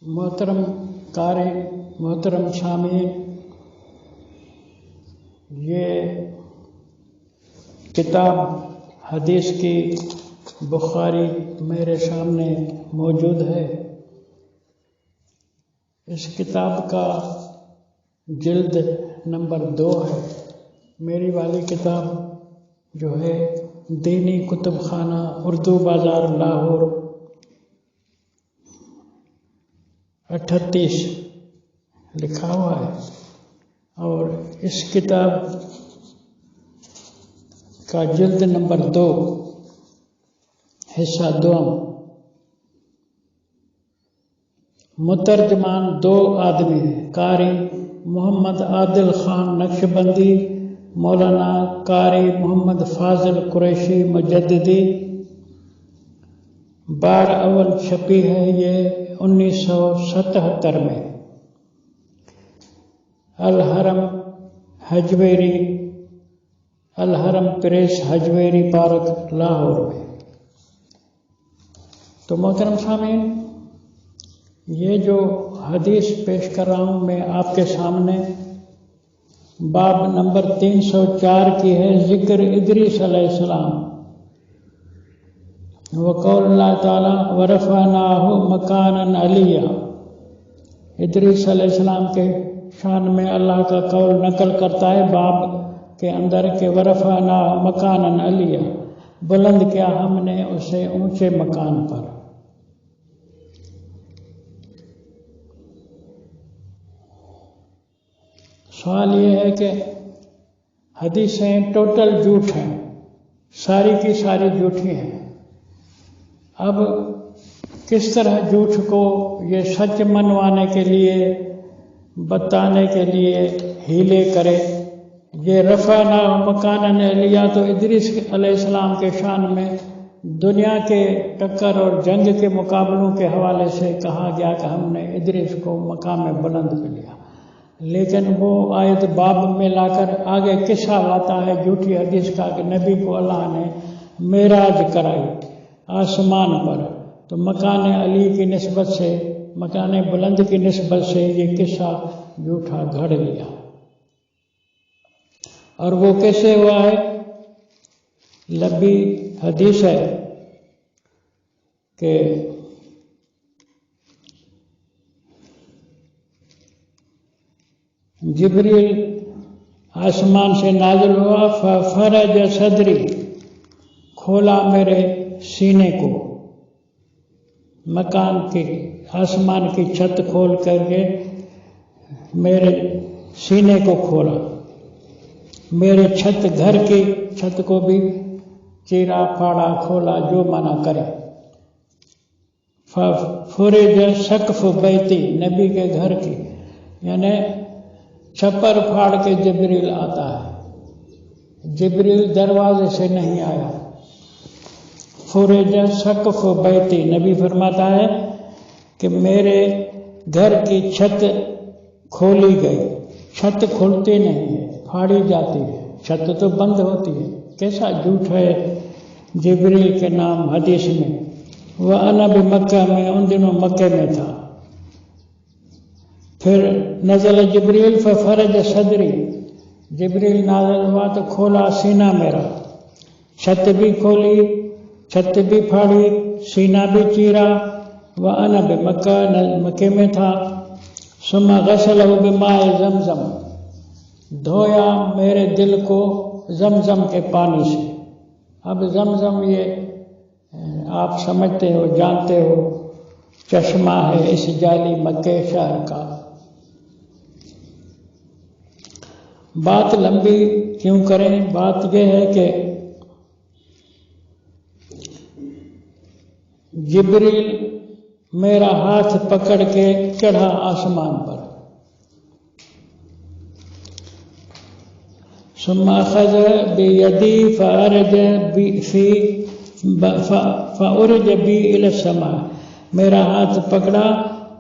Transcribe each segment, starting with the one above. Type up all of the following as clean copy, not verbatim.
محترم قاری، محترم سامعین، یہ کتاب حدیث کی بخاری میرے سامنے موجود ہے۔ اس کتاب کا جلد نمبر 2 ہے۔ میری والی کتاب جو ہے دینی کتب خانہ اردو بازار لاہور 38 لکھا ہوا ہے، اور اس کتاب کا جلد نمبر 2 حصہ 2 مترجمان 2 آدمی ہیں: قاری محمد عادل خان نقشبندی، مولانا قاری محمد فاضل قریشی مجددی۔ بار اول چھپی ہے یہ 1977 میں الحرم حجویری، الحرم پریس حجویری پارک لاہور میں۔ تو محترم سامعین، یہ جو حدیث پیش کر رہا ہوں میں آپ کے سامنے، باب نمبر 304 کی ہے، ذکر ادریس علیہ السلام، وقول اللہ تعالیٰ ورفعناہ مکانا علیہ۔ ادریس علیہ السلام کے شان میں اللہ کا قول نقل کرتا ہے باب کے اندر کہ ورفعناہ مکانا علیہ، بلند کیا ہم نے اسے اونچے مکان پر۔ سوال یہ ہے کہ حدیثیں ٹوٹل جھوٹ ہیں، ساری کی ساری جھوٹی ہیں۔ اب کس طرح جھوٹ کو یہ سچ منوانے کے لیے، بتانے کے لیے ہیلے کرے؟ یہ رفعنا مکانا علیہ تو ادریس علیہ السلام کے شان میں دنیا کے ٹکر اور جنگ کے مقابلوں کے حوالے سے کہا گیا کہ ہم نے ادریس کو مقام بلند پہ لیا، لیکن وہ آیت باب میں لا کر آگے قصہ لاتا ہے جھوٹی حدیث کا کہ نبی کو اللہ نے معراج کرائی آسمان پر، تو مکان علی کی نسبت سے، مکان بلند کی نسبت سے یہ قصہ جھوٹا گھڑ لیا۔ اور وہ کیسے ہوا ہے؟ لمبی حدیث ہے کہ جبریل آسمان سے نازل ہوا، ففرج صدری، کھولا میرے سینے کو، مکان کی آسمان کی چھت کھول کر کے میرے سینے کو کھولا، میرے چھت گھر کی چھت کو بھی چیرا پھاڑا کھولا، جو منع کرے۔ فرج سقف بیتی، نبی کے گھر کی، یعنی چھپر پھاڑ کے جبریل آتا ہے، جبریل دروازے سے نہیں آیا۔ فرج سقف بیتی، نبی فرماتا ہے کہ میرے گھر کی چھت کھولی گئی۔ چھت کھلتی نہیں ہے، پھاڑی جاتی ہے، چھت تو بند ہوتی ہے۔ کیسا جھوٹ ہے جبریل کے نام حدیث میں۔ وَأَنَا بِمَكَّةَ، میں ان دنوں مکے میں تھا۔ پھر نزل جبریل ففرج صدری، جبریل نازل ہوا تو کھولا سینہ میرا، چھت بھی کھولی، چھت بھی پھاڑی، سینہ بھی چیرا۔ وَأَنَا بِمَكَّةَ، مکے میں تھا۔ ثُمَّ غَسَلَهُ بِمَاءِ زَمْزَمْ، دھویا میرے دل کو زمزم کے پانی سے۔ اب زمزم یہ آپ سمجھتے ہو، جانتے ہو، چشمہ ہے اس جعلی مکے شہر کا۔ بات لمبی کیوں کریں؟ بات یہ ہے کہ جبریل میرا ہاتھ پکڑ کے چڑھا آسمان پر، ثم اخذ بیدی فارج بی الی السماء، میرا ہاتھ پکڑا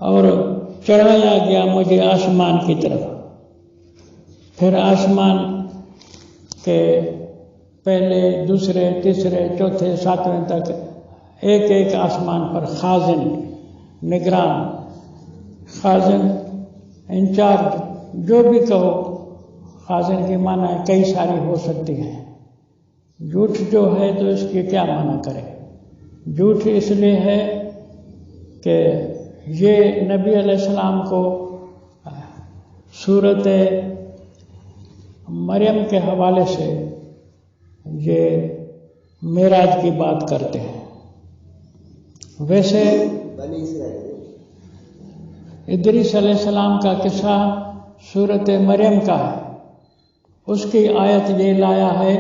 اور چڑھایا گیا مجھے آسمان کی طرف۔ پھر آسمان کے پہلے، دوسرے، تیسرے، چوتھے، 7ویں تک ایک ایک آسمان پر خازن، نگران، خازن، انچارج، جو بھی کہو، خازن کی معنی کئی ساری ہو سکتی ہیں۔ جھوٹ جو ہے تو اس کی کیا معنی کرے؟ جھوٹ اس لیے ہے کہ یہ نبی علیہ السلام کو صورت مریم کے حوالے سے یہ معراج کی بات کرتے ہیں۔ ویسے ادریس علیہ السلام کا قصہ صورت مریم کا ہے، اس کی آیت یہ لایا ہے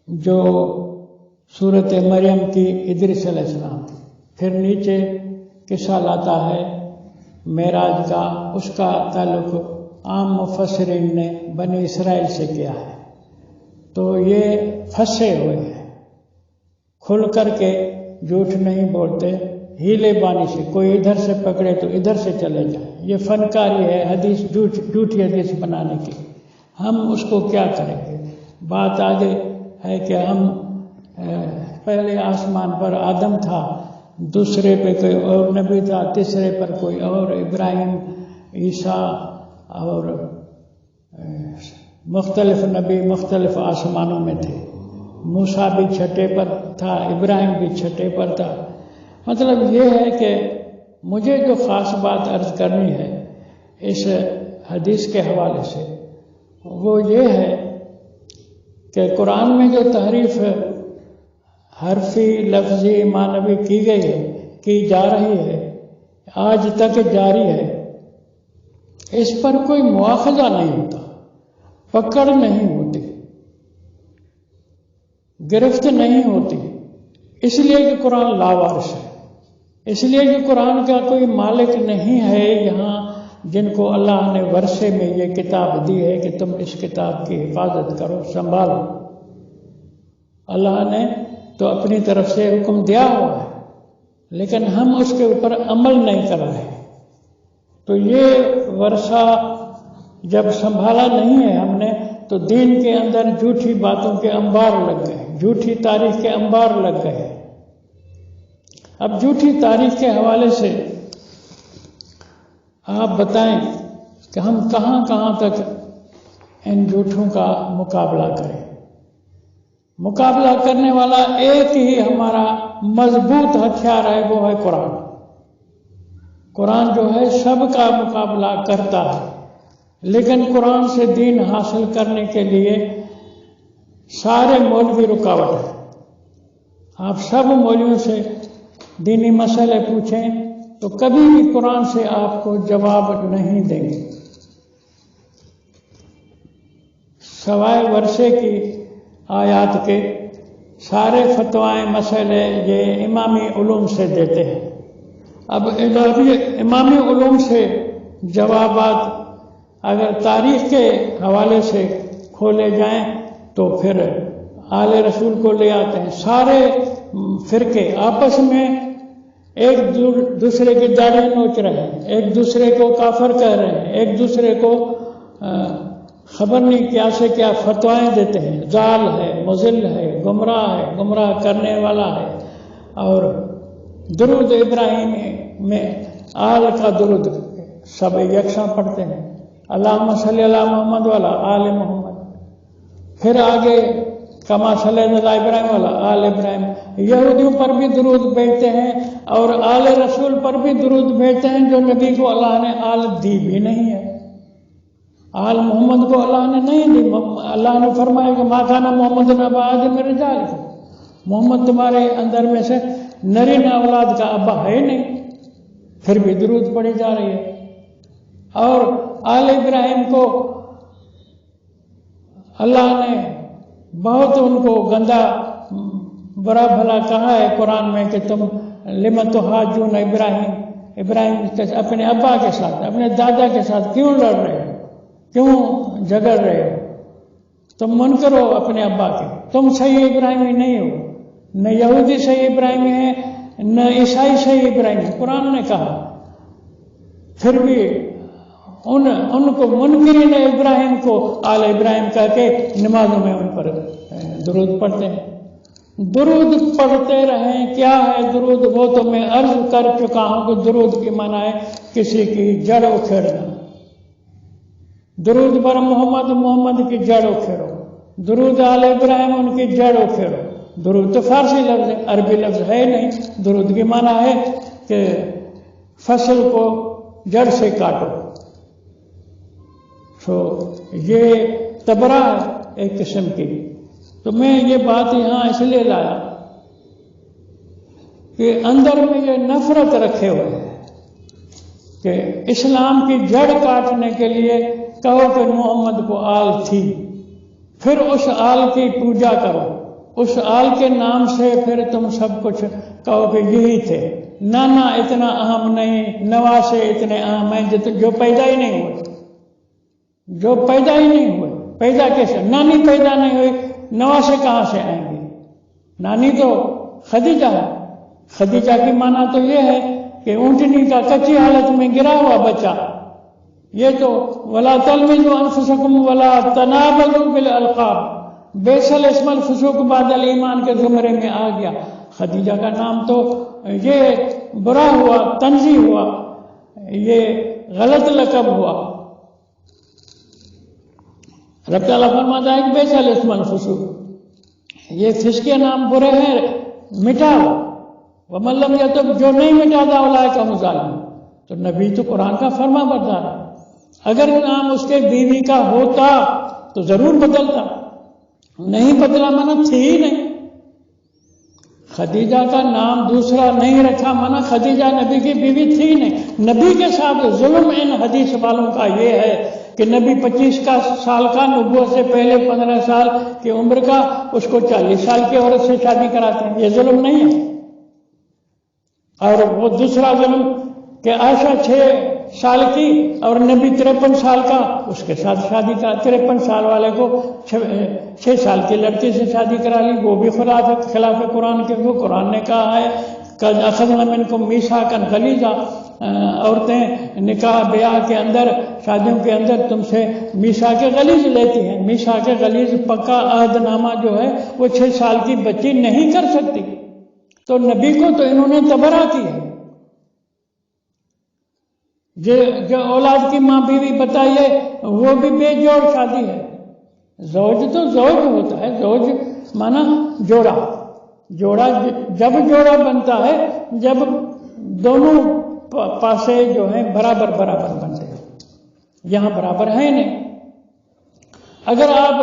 جو صورت مریم کی ادریس علیہ السلام کی، پھر نیچے قصہ لاتا ہے معراج کا، اس کا تعلق عام مفسرین نے بنی اسرائیل سے کیا ہے۔ تو یہ پھنسے ہوئے ہیں، کھل کر کے جھوٹ نہیں بولتے، ہیلے بانی سے کوئی ادھر سے پکڑے تو ادھر سے چلے جائیں۔ یہ فنکاری ہے حدیث جھوٹی حدیث بنانے کی، ہم اس کو کیا کریں گے؟ بات آگے ہے کہ ہم پہلے آسمان پر آدم تھا، دوسرے پہ کوئی اور نبی تھا، تیسرے پر کوئی اور، ابراہیم، عیسیٰ اور مختلف نبی مختلف آسمانوں میں تھے، موسیٰ بھی چھٹے پر تھا، ابراہیم بھی چھٹے پر تھا۔ مطلب یہ ہے کہ مجھے جو خاص بات عرض کرنی ہے اس حدیث کے حوالے سے وہ یہ ہے کہ قرآن میں جو تحریف حرفی، لفظی، معنوی کی گئی ہے، کی جا رہی ہے، آج تک جاری ہے، اس پر کوئی مواخذہ نہیں ہوتا، پکڑ نہیں ہوتی، گرفت نہیں ہوتی، اس لیے کہ قرآن لاوارث ہے، اس لیے کہ قرآن کا کوئی مالک نہیں ہے یہاں جن کو اللہ نے ورثے میں یہ کتاب دی ہے کہ تم اس کتاب کی حفاظت کرو، سنبھالو۔ اللہ نے تو اپنی طرف سے حکم دیا ہوا ہے، لیکن ہم اس کے اوپر عمل نہیں کر رہے۔ تو یہ ورثہ جب سنبھالا نہیں ہے ہم نے تو دین کے اندر جھوٹی باتوں کے انبار لگ گئے، جھوٹی تاریخ کے انبار لگ گئے۔ اب جھوٹی تاریخ کے حوالے سے آپ بتائیں کہ ہم کہاں کہاں تک ان جھوٹوں کا مقابلہ کریں؟ مقابلہ کرنے والا ایک ہی ہمارا مضبوط ہتھیار ہے، وہ ہے قرآن۔ قرآن جو ہے سب کا مقابلہ کرتا ہے، لیکن قرآن سے دین حاصل کرنے کے لیے سارے مولوی رکاوٹ ہے۔ آپ سب مولویوں سے دینی مسئلے پوچھیں تو کبھی بھی قرآن سے آپ کو جواب نہیں دیں گے، سوائے ورثے کی آیات کے سارے فتوائیں مسئلے یہ امامی علوم سے دیتے ہیں۔ اب امامی علوم سے جوابات اگر تاریخ کے حوالے سے کھولے جائیں تو پھر آل رسول کو لے آتے ہیں، سارے فرقے آپس میں ایک دوسرے کی داڑھی نوچ رہے ہیں، ایک دوسرے کو کافر کہہ رہے ہیں، ایک دوسرے کو خبر نہیں کیا سے کیا فتوائیں دیتے ہیں، ضال ہے، مضل ہے، گمراہ کرنے والا ہے۔ اور درود ابراہیمی میں آل کا درود سب یکساں پڑھتے ہیں، اللہم صلی علی محمد والا آل محمد، پھر آگے کما صلی علی ابراہیم والا آل ابراہیم۔ یہودیوں پر بھی درود بھیجتے ہیں اور آل رسول پر بھی درود بھیجتے ہیں، جو نبی کو اللہ نے آل دی بھی نہیں ہے، آل محمد کو اللہ نے نہیں دی۔ اللہ نے فرمایا کہ ما کان محمد ابا احد من رجالکم، محمد تمہارے اندر میں سے نرین اولاد کا ابا ہے نہیں، پھر بھی درود پڑھی جا رہی ہے۔ اور آل ابراہیم کو اللہ نے بہت ان کو گندا برا بھلا کہا ہے قرآن میں کہ تم لم تحاجون ابراہیم اپنے ابا کے ساتھ، اپنے دادا کے ساتھ کیوں لڑ رہے ہو، کیوں جھگڑ رہے ہو، تم منکر ہو اپنے ابا کے، تم صحیح ابراہیمی نہیں ہو، نہ یہودی صحیح ابراہیمی ہے نہ عیسائی صحیح ابراہیمی، قرآن نے کہا۔ پھر بھی ان کو منکرین ابراہیم کو آل ابراہیم کہہ کے نمازوں میں ان پر درود پڑھتے ہیں۔ درود پڑھتے رہیں. کیا ہے درود؟ وہ تو میں عرض کر چکا ہوں کہ درود کی معنی ہے کسی کی جڑ اکھیڑنا. درود بر محمد، محمد کی جڑ اکھیڑو. درود آل ابراہیم، ان کی جڑ اکھیڑو. درود تو فارسی لفظ ہے، عربی لفظ ہے نہیں. درود کی معنی ہے کہ فصل کو جڑ سے کاٹو. تو یہ تبرہ ہے ایک قسم کی. تو میں یہ بات یہاں اس لیے لایا کہ اندر میں یہ نفرت رکھے ہوئے ہیں کہ اسلام کی جڑ کاٹنے کے لیے کہو کہ محمد کو آل تھی، پھر اس آل کی پوجا کرو، اس آل کے نام سے پھر تم سب کچھ کہو کہ یہی تھے. نانا اتنا اہم نہیں، نواسے اتنے اہم ہیں جو پیدا ہی نہیں ہوئے. جو پیدا ہی نہیں ہوئے. پیدا کیسے؟ نانی پیدا نہیں ہوئی، نواسے کہاں سے آئیں گے؟ نانی تو خدیجہ ہے. خدیجہ کی معنی تو یہ ہے کہ اونٹنی کا کچی حالت میں گرا ہوا بچہ. یہ تو ولا تلمزوا انفسکم ولا تنابزوا بالالقاب، بیسل اسم الفسوق بعد الایمان کے زمرے میں آ گیا. خدیجہ کا نام تو یہ برا ہوا، تنزیہ ہوا، یہ غلط لقب ہوا. رب تعالیٰ فرماتا ہے کہ بیسل اسم الفسوق، یہ فسق نام برے ہیں، مٹاؤ. ومن لم یتب، جو نہیں مٹاتا اولئک هم الظالمون. تو نبی تو قرآن کا فرما بردار ہے. اگر نام اس کے بیوی کا ہوتا تو ضرور بدلتا. نہیں بدلا مانا تھی ہی نہیں. خدیجہ کا نام دوسرا نہیں رکھا مانا خدیجہ نبی کی بیوی تھی نہیں. نبی کے ساتھ ظلم ان حدیث والوں کا یہ ہے کہ نبی 25 سال کا، نبوت سے پہلے 15 سال کی عمر کا، اس کو 40 سال کی عورت سے شادی کراتے ہیں. یہ ظلم نہیں ہے. اور وہ دوسرا ظلم کہ عائشہ 6 سال کی اور نبی 53 سال کا، اس کے ساتھ شادی کرا. 53 سال والے کو 6 سال کی لڑکی سے شادی کرا لی. وہ بھی خلاف قرآن کے. وہ قرآن نے کہا ہے قد اخذنا منکم میثاقا غلیظا، عورتیں نکاح بیاہ کے اندر، شادیوں کے اندر تم سے میثاق غلیظ لیتی ہیں. میثاق غلیظ پکا عہد نامہ جو ہے وہ 6 سال کی بچی نہیں کر سکتی. تو نبی کو تو انہوں نے تبرہ کی ہے. جو اولاد کی ماں بیوی بتائیے وہ بھی بے جوڑ شادی ہے. زوج تو زوج ہوتا ہے. زوج مانا جوڑا. جوڑا جب جوڑا بنتا ہے جب دونوں پاسے جو ہیں برابر بنتے ہیں. یہاں برابر ہے نہیں. اگر آپ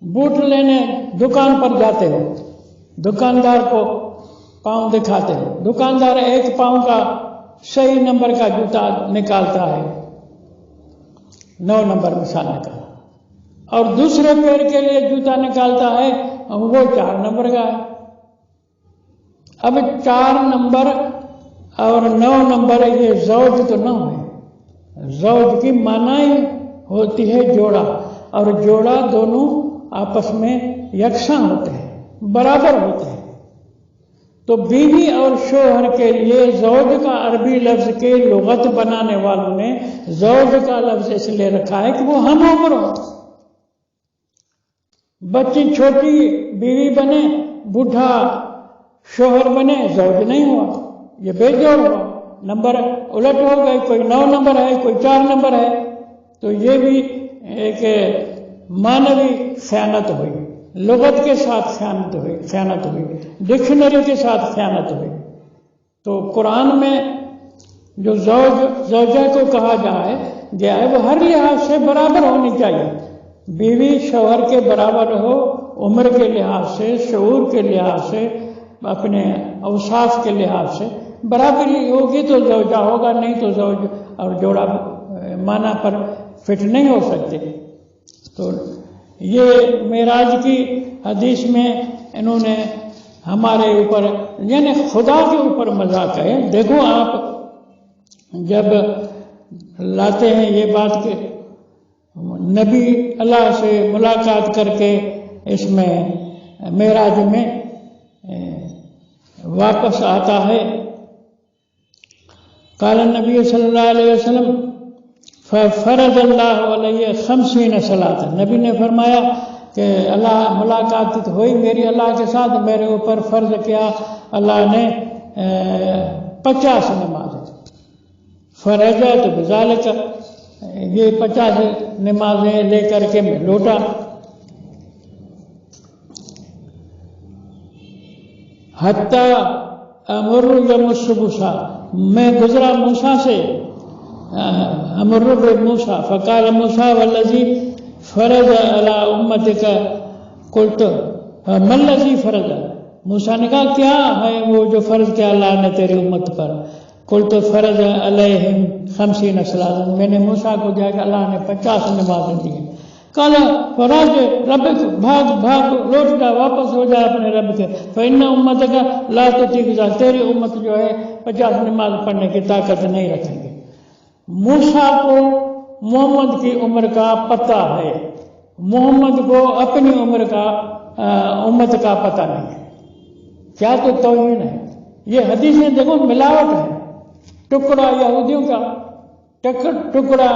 بوٹ لینے دکان پر جاتے ہو، دکاندار کو پاؤں دکھاتے ہو، دکاندار 1 پاؤں کا صحیح نمبر کا جوتا نکالتا ہے، 9 نمبر مثال نکالا، اور دوسرے پیر کے لیے جوتا نکالتا ہے وہ 4 نمبر کا ہے. اب 4 نمبر اور 9 نمبر یہ زوج تو نہ ہوئے. زوج کی معنی ہوتی ہے جوڑا، اور جوڑا دونوں آپس میں یکساں ہوتے ہیں، برابر ہوتے ہیں. تو بیوی اور شوہر کے لیے زوج کا عربی لفظ کے لغت بنانے والوں نے زوج کا لفظ اس لیے رکھا ہے کہ وہ ہم عمر ہو. بچی چھوٹی بیوی بنے، بوڑھا شوہر بنے، زوج نہیں ہوا، یہ بے جوڑ ہوا. نمبر الٹ ہو گئے، کوئی 9 نمبر ہے، کوئی 4 نمبر ہے. تو یہ بھی ایک معنوی خیانت ہوئی، لغت کے ساتھ خیانت ہوئی، ڈکشنری کے ساتھ خیانت ہوئی. تو قرآن میں جو زوجہ کو کہا گیا ہے وہ ہر لحاظ سے برابر ہونی چاہیے. بیوی شوہر کے برابر ہو، عمر کے لحاظ سے، شعور کے لحاظ سے، اپنے اوصاف کے لحاظ سے برابری ہوگی تو زوجہ ہوگا، نہیں تو زوج اور جوڑا معنی پر فٹ نہیں ہو سکتے. تو یہ معراج کی حدیث میں انہوں نے ہمارے اوپر یعنی خدا کے اوپر مذاق ہے. دیکھو آپ جب لاتے ہیں یہ بات کہ نبی اللہ سے ملاقات کر کے اس میں معراج میں واپس آتا ہے. قال النبی صلی اللہ علیہ وسلم فرض اللہ علیہ 50 صلاۃ. نبی نے فرمایا کہ اللہ ملاقات ہوئی میری اللہ کے ساتھ، میرے اوپر فرض کیا اللہ نے 50 نمازیں، فرجعت بذالک، یہ 50 نمازیں لے کر کے میں لوٹا۔ حتیٰ امر یمس موسیٰ، میں گزرا موسیٰ سے، امر بموسیٰ فقال موسیٰ والذی فرض علی امتک، قلت ما الذی فرض، موسیٰ نے کہا کیا ہے وہ جو فرض کیا اللہ نے تیری امت پر، قلت فرض علیہم 50 صلاۃ، میں نے موسیٰ کو کہا کہ اللہ نے 50 نمازیں دی ہیں۔ کالا فراج ربک، بھاگ بھاگ لوٹ جا، واپس ہو جا اپنے رب کے، فإن امتک لا تطیق ذلک، تیری امت جو ہے 50 نماز پڑھنے کی طاقت نہیں رکھیں گے۔ موسیٰ کو محمد کی عمر کا پتہ ہے، محمد کو اپنی عمر کا امت کا پتہ نہیں ہے۔ کیا تو توہین ہے یہ، حدیثیں دیکھو ملاوٹ ہے، ٹکڑا یہودیوں کا، ٹکڑا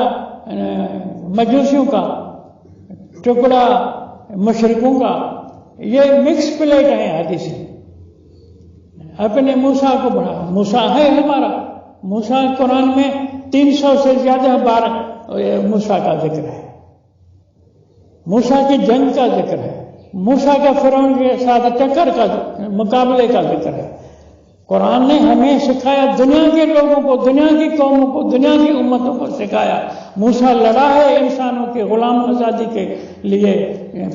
مجوسیوں کا، ٹکڑا مشرکوں کا، یہ مکس پلیٹ ہیں حدیثیں۔ اپنے موسیٰ کو بڑھا، موسیٰ ہے ہمارا، موسیٰ قرآن میں 300 سے زیادہ بار موسیٰ کا ذکر ہے، موسیٰ کی جنگ کا ذکر ہے، موسیٰ کا فرعون کے ساتھ ٹکر کا مقابلے کا ذکر ہے۔ قرآن نے ہمیں سکھایا، دنیا کے لوگوں کو، دنیا کی قوموں کو، دنیا کی امتوں کو سکھایا۔ موسیٰ لڑا ہے انسانوں کے غلام آزادی کے لیے،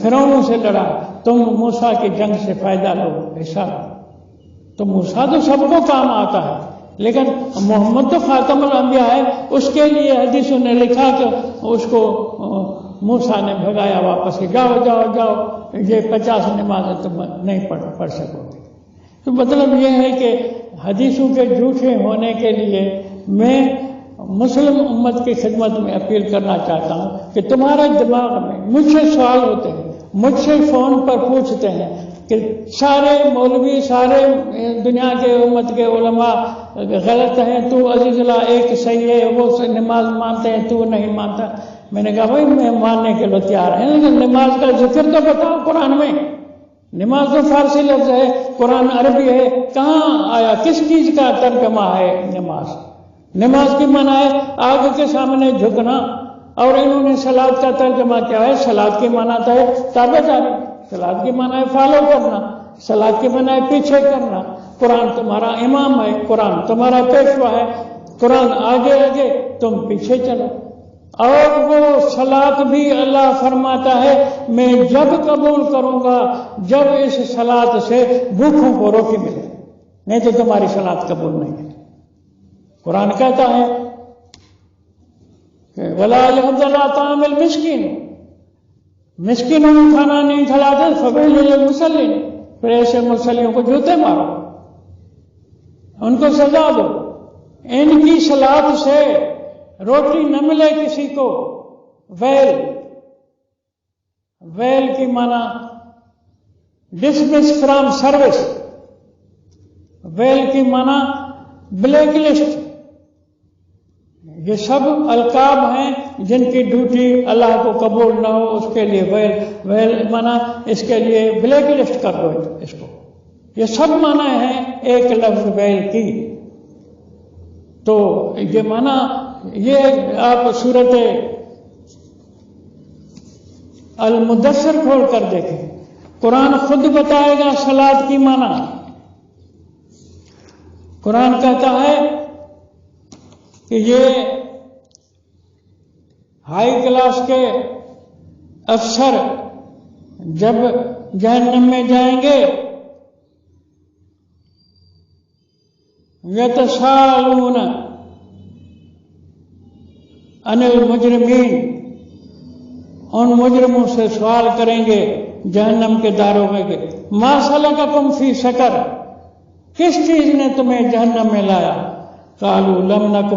فرعونوں سے لڑا، تم موسیٰ کی جنگ سے فائدہ لو، ایسا تو موسیٰ تو سب کو کام آتا ہے، لیکن محمد تو خاتم الانبیاء ہے، اس کے لیے حدیثوں نے لکھا کہ اس کو موسیٰ نے بھگایا واپس، جاؤ جاؤ جاؤ، یہ 50 نمازیں تم نہیں پڑھ سکو گے۔ تو مطلب یہ ہے کہ حدیثوں کے جھوٹے ہونے کے لیے میں مسلم امت کی خدمت میں اپیل کرنا چاہتا ہوں کہ تمہارے دماغ میں، مجھ سے سوال ہوتے ہیں، مجھ سے فون پر پوچھتے ہیں کہ سارے مولوی، سارے دنیا کے امت کے علماء غلط ہیں، تو عزیز اللہ ایک صحیح ہے، وہ نماز مانتے ہیں تو نہیں مانتا۔ میں نے کہا بھائی میں ماننے کے لیے تیار ہیں، لیکن نماز کا ذکر تو بتاؤ قرآن میں، نماز تو فارسی لفظ ہے، قرآن عربی ہے، کہاں آیا، کس چیز کا ترجمہ ہے نماز؟ نماز کی معنی ہے آگ کے سامنے جھکنا، اور انہوں نے صلاۃ کا ترجمہ کیا ہے، صلاۃ کی معنی تو ہے تابع داری، صلاۃ کی معنی ہے فالو کرنا، صلاۃ کی معنی ہے پیچھے کرنا۔ قرآن تمہارا امام ہے، قرآن تمہارا پیشوا ہے، قرآن آگے آگے تم پیچھے چلو۔ اور وہ صلاۃ بھی اللہ فرماتا ہے میں جب قبول کروں گا جب اس صلاۃ سے بھوکوں کو روٹی ملے، نہیں تو تمہاری صلاۃ قبول نہیں ہے۔ قرآن کہتا ہے کہ وَلَا يَحُضُّ عَلَىٰ طَعَامِ الْمِسْكِينِ، مسکینوں کو کھانا نہیں کھلاتے، فَوَيْلٌ لِّلْمُصَلِّينَ، پھر ایسے مصلیوں کو جوتے مارو، ان کو سزا دو، ان کی صلاۃ سے روٹی نہ ملے کسی کو۔ ویل کی معنی ڈسمس فرام سروس، ویل کی معنی بلیک لسٹ، یہ سب القاب ہیں جن کی ڈیوٹی اللہ کو قبول نہ ہو، اس کے لیے ویل معنی اس کے لیے بلیک لسٹ کر دو اس کو، یہ سب معنی ہیں ایک لفظ ویل کی۔ تو یہ معنی، یہ آپ سورت المدثر کھول کر دیکھیں، قرآن خود بتائے گا صلاۃ کی معنی۔ قرآن کہتا ہے کہ یہ ہائی کلاس کے افسر جب جہنم میں جائیں گے یتساءلون عن المجرمین، ان مجرموں سے سوال کریں گے جہنم کے داروغے کے، ما سلککم فی سقر، کس چیز نے تمہیں جہنم میں لایا؟ قالوا لم نک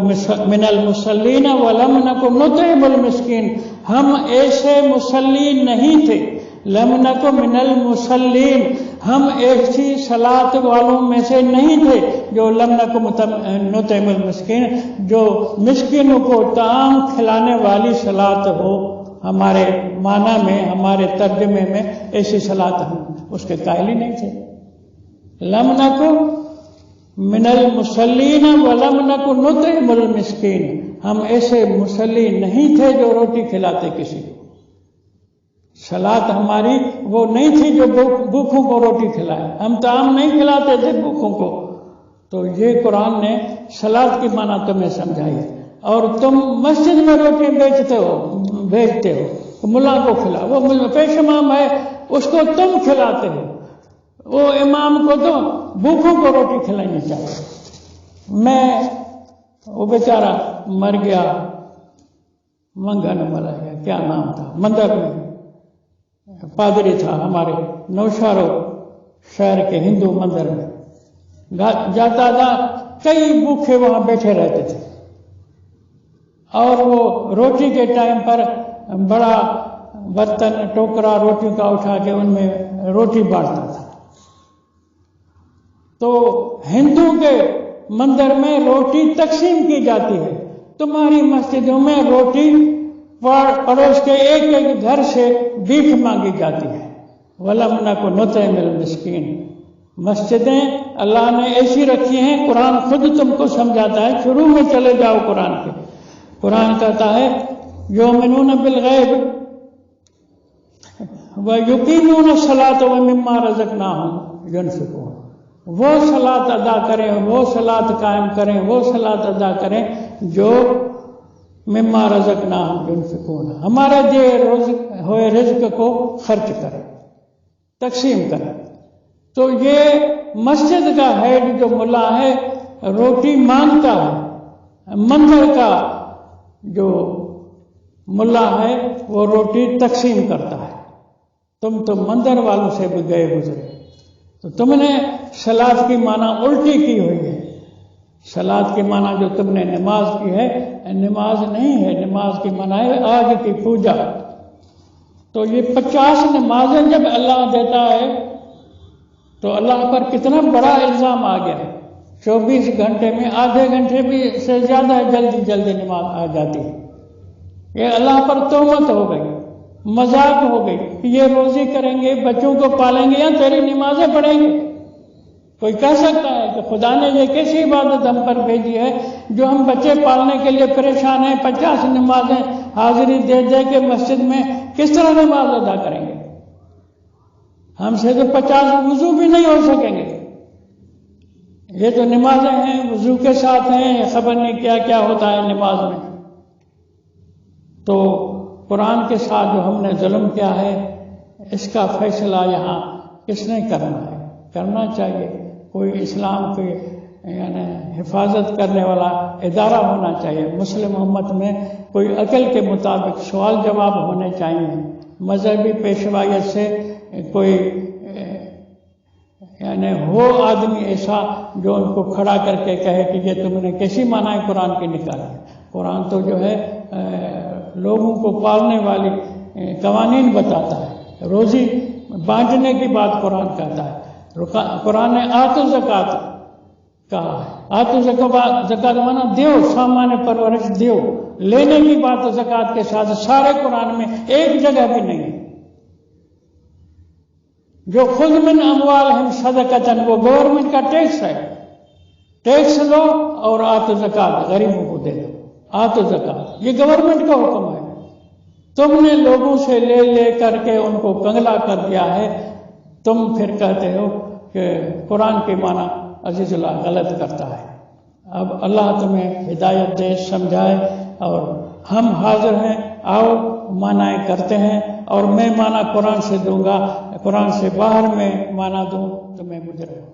من المصلین ولم نک نطعم المسکین، ہم ایسے مصلی نہیں تھے، لم نک من المصلین، ہم ایسی صلاۃ والوں میں سے نہیں تھے جو لم نک نطعم المسکین، جو مسکینوں کو طعام کھلانے والی صلاۃ ہو، ہمارے معنی میں، ہمارے ترجمے میں ایسی صلاۃ ہم اس کے قائل ہی نہیں تھے۔ لم نکو من المصلین ولم نکو نطعم المسکین، ہم ایسے مصلی نہیں تھے جو روٹی کھلاتے کسی کو۔ صلاۃ ہماری وہ نہیں تھی جو بھوکھوں کو روٹی کھلائے، ہم طعام نہیں کھلاتے تھے بھوکھوں کو۔ تو یہ قرآن نے صلاۃ کی معنی تمہیں سمجھائی ہے۔ اور تم مسجد میں روٹی بھیجتے ہو، ملا کو کھلا، وہ پیش امام ہے اس کو تم کھلاتے ہو، وہ امام کو تو بھوکھوں کو روٹی کھلانی چاہیے۔ وہ بیچارہ مر گیا، منگن ملا گیا، کیا نام تھا، مندر میں پادری تھا ہمارے نوشہرو شہر کے ہندو مندر میں جاتا تھا، کئی بھوکے وہاں بیٹھے رہتے تھے، اور وہ روٹی کے ٹائم پر بڑا برتن ٹوکرا روٹی کا اٹھا کے ان میں روٹی بانٹتا تھا۔ تو ہندو کے مندر میں روٹی تقسیم کی جاتی ہے، تمہاری مسجدوں میں روٹی پڑوس کے ایک ایک گھر سے بھیک مانگی جاتی ہے۔ وَلَمْ نَكُ نُطْعِمُ الْمِسْكِينَ، مسجدیں اللہ نے ایسی رکھی ہیں، قرآن خود تم کو سمجھاتا ہے، شروع میں چلے جاؤ قرآن کے۔ قرآن کہتا ہے یؤمنون بالغیب ویقیمون الصلاۃ ومما رزقناہم ینفقون، وہ صلاۃ ادا کریں، وہ صلاۃ قائم کریں، وہ صلاۃ ادا کریں جو مما رزقناہم ینفقون، ہمارے دیے ہوئے رزق کو خرچ کریں، تقسیم کریں۔ تو یہ مسجد کا ہیڈ جو ملا ہے روٹی مانگتا ہے، مندر کا جو ملا ہے وہ روٹی تقسیم کرتا ہے۔ تم تو مندر والوں سے بھی گئے گزرے، تو تم نے صلاۃ کی معنی الٹی کی ہوئی ہے۔ صلاۃ کی معنی جو تم نے نماز کی ہے، نماز نہیں ہے، نماز کی معنی ہے آگ کی پوجا۔ تو یہ 50 نمازیں جب اللہ دیتا ہے تو اللہ پر کتنا بڑا الزام آ گیا ہے۔ 24 گھنٹے میں آدھے گھنٹے بھی سے زیادہ جلدی نماز آ جاتی ہے۔ یہ اللہ پر تہمت ہو گئی، مذاق ہو گئی کہ یہ روزی کریں گے، بچوں کو پالیں گے یا تیری نمازیں پڑھیں گے۔ کوئی کہہ سکتا ہے کہ خدا نے یہ کیسی عبادت ہم پر بھیجی ہے جو ہم بچے پالنے کے لیے پریشان ہیں، 50 نمازیں حاضری دے دے کے مسجد میں کس طرح نماز ادا کریں گے؟ ہم سے تو 50 وضو بھی نہیں ہو سکیں گے۔ یہ تو نمازیں ہیں، وضو کے ساتھ ہیں، خبر نہیں کیا کیا ہوتا ہے نماز میں۔ تو قرآن کے ساتھ جو ہم نے ظلم کیا ہے، اس کا فیصلہ یہاں کس نے کرنا ہے؟ کرنا چاہیے کوئی اسلام کی یعنی حفاظت کرنے والا ادارہ ہونا چاہیے۔ مسلم امت میں کوئی عقل کے مطابق سوال جواب ہونے چاہیے، مذہبی پیشوائیت سے کوئی یعنی ہو آدمی ایسا جو ان کو کھڑا کر کے کہے کہ یہ تم نے کیسی معنی قرآن کی نکالی۔ قرآن تو جو ہے لوگوں کو پالنے والی قوانین بتاتا ہے، روزی بانٹنے کی بات قرآن کہتا ہے۔ قرآن نے آت و زکات کہا ہے، آت و زکات مانا دیو، سامان پرورش دیو، لینے کی بات زکات کے ساتھ سارے قرآن میں ایک جگہ بھی نہیں۔ جو خود من اموالہم صدقۃ، وہ گورنمنٹ کا ٹیکس ہے، ٹیکس لو اور آت و زکات غریبوں کو دے دو، آت و زکات یہ گورنمنٹ کا حکم ہے۔ تم نے لوگوں سے لے لے کر کے ان کو کنگلا کر دیا ہے، تم پھر کہتے ہو کہ قرآن کے معنی عزیز اللہ غلط کرتا ہے۔ اب اللہ تمہیں ہدایت دے، سمجھائے، اور ہم حاضر ہیں، آؤ معنی کرتے ہیں، اور میں معنی قرآن سے دوں گا، قرآن سے باہر میں معنی دوں تو میں مجرم ہوں۔